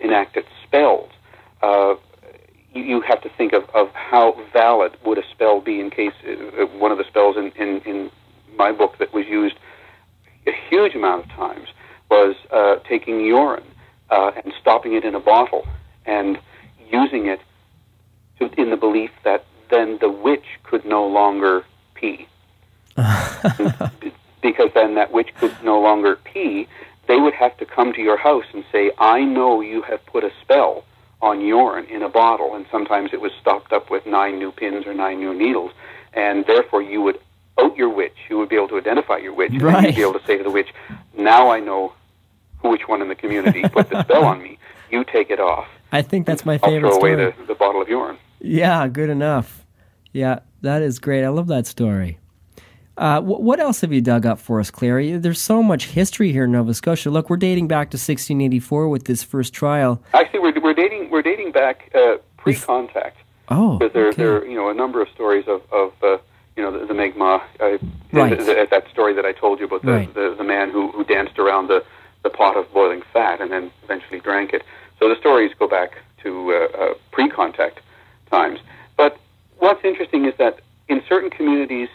enacted spells. You have to think of how valid would a spell be in case one of the spells in my book that was used a huge amount of times was taking urine and stopping it in a bottle and using it in the belief that then the witch could no longer pee. Because then that witch could no longer pee, they would have to come to your house and say, I know you have put a spell on urine in a bottle, and sometimes it was stopped up with 9 new pins or 9 new needles, and therefore you would out your witch. You would be able to identify your witch, and then you'd be able to say to the witch, now I know which one in the community put the spell on me. You take it off. I think that's my favorite story. I'll throw away the bottle of urine. Yeah, good enough. Yeah, that is great. I love that story. What else have you dug up for us, Clary? There's so much history here in Nova Scotia. Look, we're dating back to 1684 with this first trial. Actually, we're dating back pre-contact. Oh, because there are a number of stories of the Mi'kmaq. Right. That story that I told you about the man who danced around the pot of boiling fat and then eventually drank it. So the stories go back to pre-contact times. But what's interesting is that in certain communities,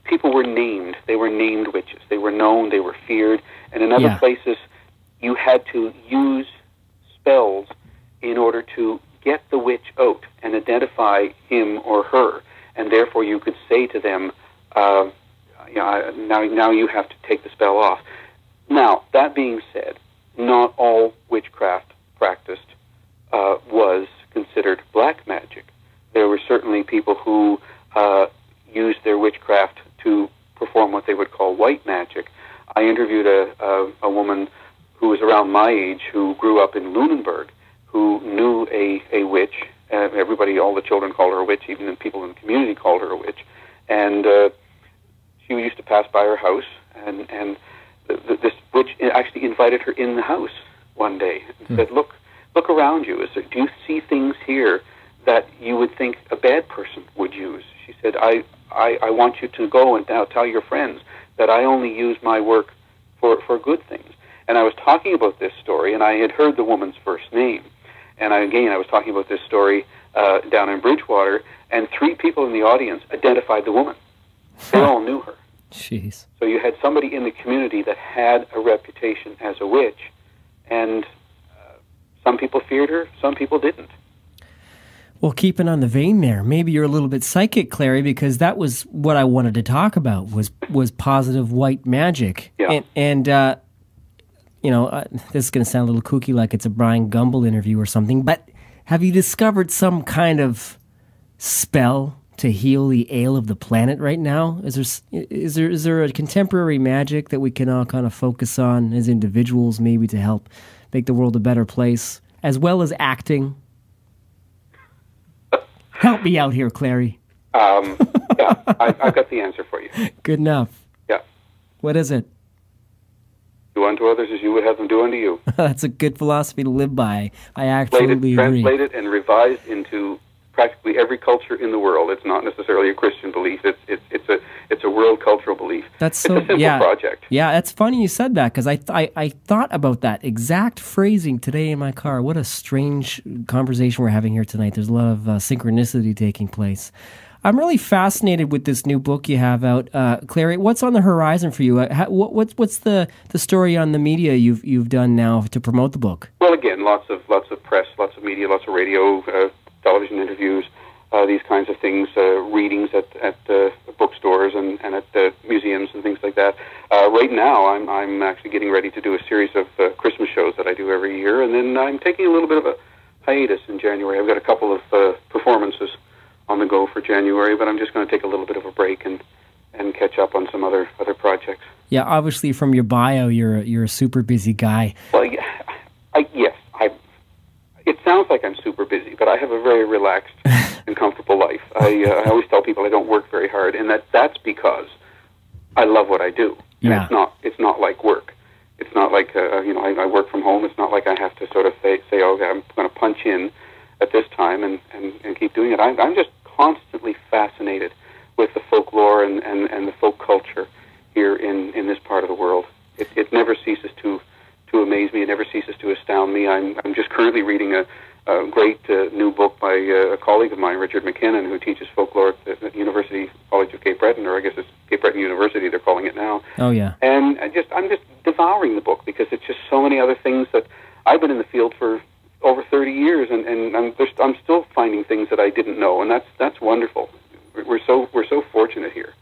people were named. They were named witches. They were known. They were feared. And in other places, you had to use spells in order to get the witch out and identify him or her. And therefore, you could say to them, now you have to take the spell off. Now, that being said, not all witchcraft practiced was considered black magic. There were certainly people who used their witchcraft to perform what they would call white magic. I interviewed a woman who was around my age who grew up in Lunenburg, who knew a witch. Everybody, all the children called her a witch, even the people in the community called her a witch. And she used to pass by her house, and this witch actually invited her in the house one day and said, look around you. Do you see things here that you would think a bad person would use? She said, I want you to go and now tell your friends that I only use my work for good things. And I was talking about this story, and I had heard the woman's first name. And I was talking about this story down in Bridgewater, and 3 people in the audience identified the woman. They all knew her. Jeez. So you had somebody in the community that had a reputation as a witch, and some people feared her, some people didn't. Well, keeping on the vein there, maybe you're a little bit psychic, Clary, because that was what I wanted to talk about, was positive white magic. Yeah. And this is going to sound a little kooky, like it's a Brian Gumbel interview or something, but have you discovered some kind of spell to heal the ail of the planet right now? Is there a contemporary magic that we can all kind of focus on as individuals, maybe to help make the world a better place, as well as acting? Help me out here, Clary. Yeah, I've got the answer for you. Good enough. Yeah. What is it? Do unto others as you would have them do unto you. That's a good philosophy to live by. I absolutely agree. Translated and revised into practically every culture in the world. It's not necessarily a Christian belief. It's a world cultural belief. It's a simple project. Yeah, it's funny you said that, because I thought about that exact phrasing today in my car. What a strange conversation we're having here tonight. There's a lot of synchronicity taking place. I'm really fascinated with this new book you have out, Clary. What's on the horizon for you? What's the story on the media you've done now to promote the book? Well, again, lots of press, lots of media, lots of radio, television interviews, these kinds of things, readings at bookstores and at museums and things like that. Right now, I'm actually getting ready to do a series of Christmas shows that I do every year, and then I'm taking a little bit of a hiatus in January. I've got a couple of performances on the go for January, but I'm just going to take a little bit of a break and catch up on some other projects. Yeah, obviously from your bio, you're a super busy guy. Well, yes, it sounds like I'm super busy, but I have a very relaxed and comfortable life. I always tell people I don't work very hard, and that's because I love what I do. And yeah. It's not like work. It's not like I work from home. It's not like I have to sort of say, okay, I'm going to punch in at this time and keep doing it. I'm just constantly fascinated with the folklore and the folk culture here in this part of the world. It never ceases to to amaze me. It never ceases to astound me. I'm just currently reading a great new book by a colleague of mine, Richard McKinnon, who teaches folklore at the University College of Cape Breton, or I guess it's Cape Breton University they're calling it now. Oh, yeah. And I'm just devouring the book because it's just so many other things that I've been in the field for over 30 years, and I'm still finding things that I didn't know, and that's wonderful. We're so fortunate here.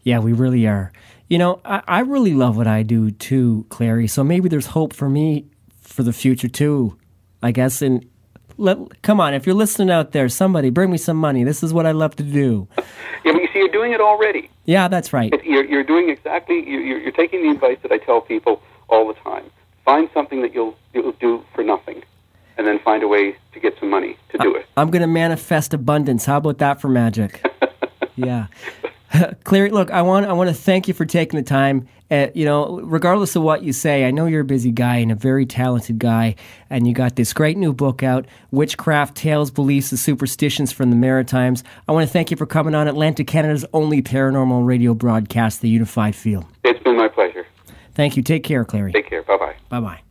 Yeah, we really are. You know, I really love what I do too, Clary. So maybe there's hope for me for the future too, I guess. And come on, if you're listening out there, somebody bring me some money. This is what I love to do. Yeah, but you see, you're doing it already. Yeah, that's right. You're doing exactly. You're taking the advice that I tell people all the time. Find something that you'll do for nothing, and then find a way to get some money to do it. I'm going to manifest abundance. How about that for magic? Yeah. Clary, look, I want to thank you for taking the time. You know, regardless of what you say, I know you're a busy guy and a very talented guy, and you got this great new book out, Witchcraft-Tales, Beliefs and Superstitions from the Maritimes. I want to thank you for coming on Atlantic Canada's only paranormal radio broadcast, The Unified Field. It's been my pleasure. Thank you. Take care, Clary. Take care. Bye-bye. Bye-bye.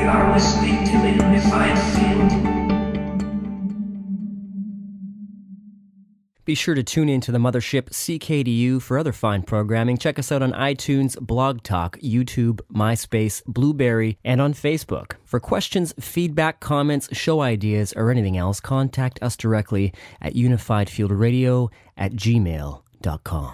You are listening to The Unified Field. Be sure to tune in to the mothership CKDU for other fine programming. Check us out on iTunes, Blog Talk, YouTube, MySpace, Blueberry, and on Facebook. For questions, feedback, comments, show ideas, or anything else, contact us directly at unifiedfieldradio@gmail.com.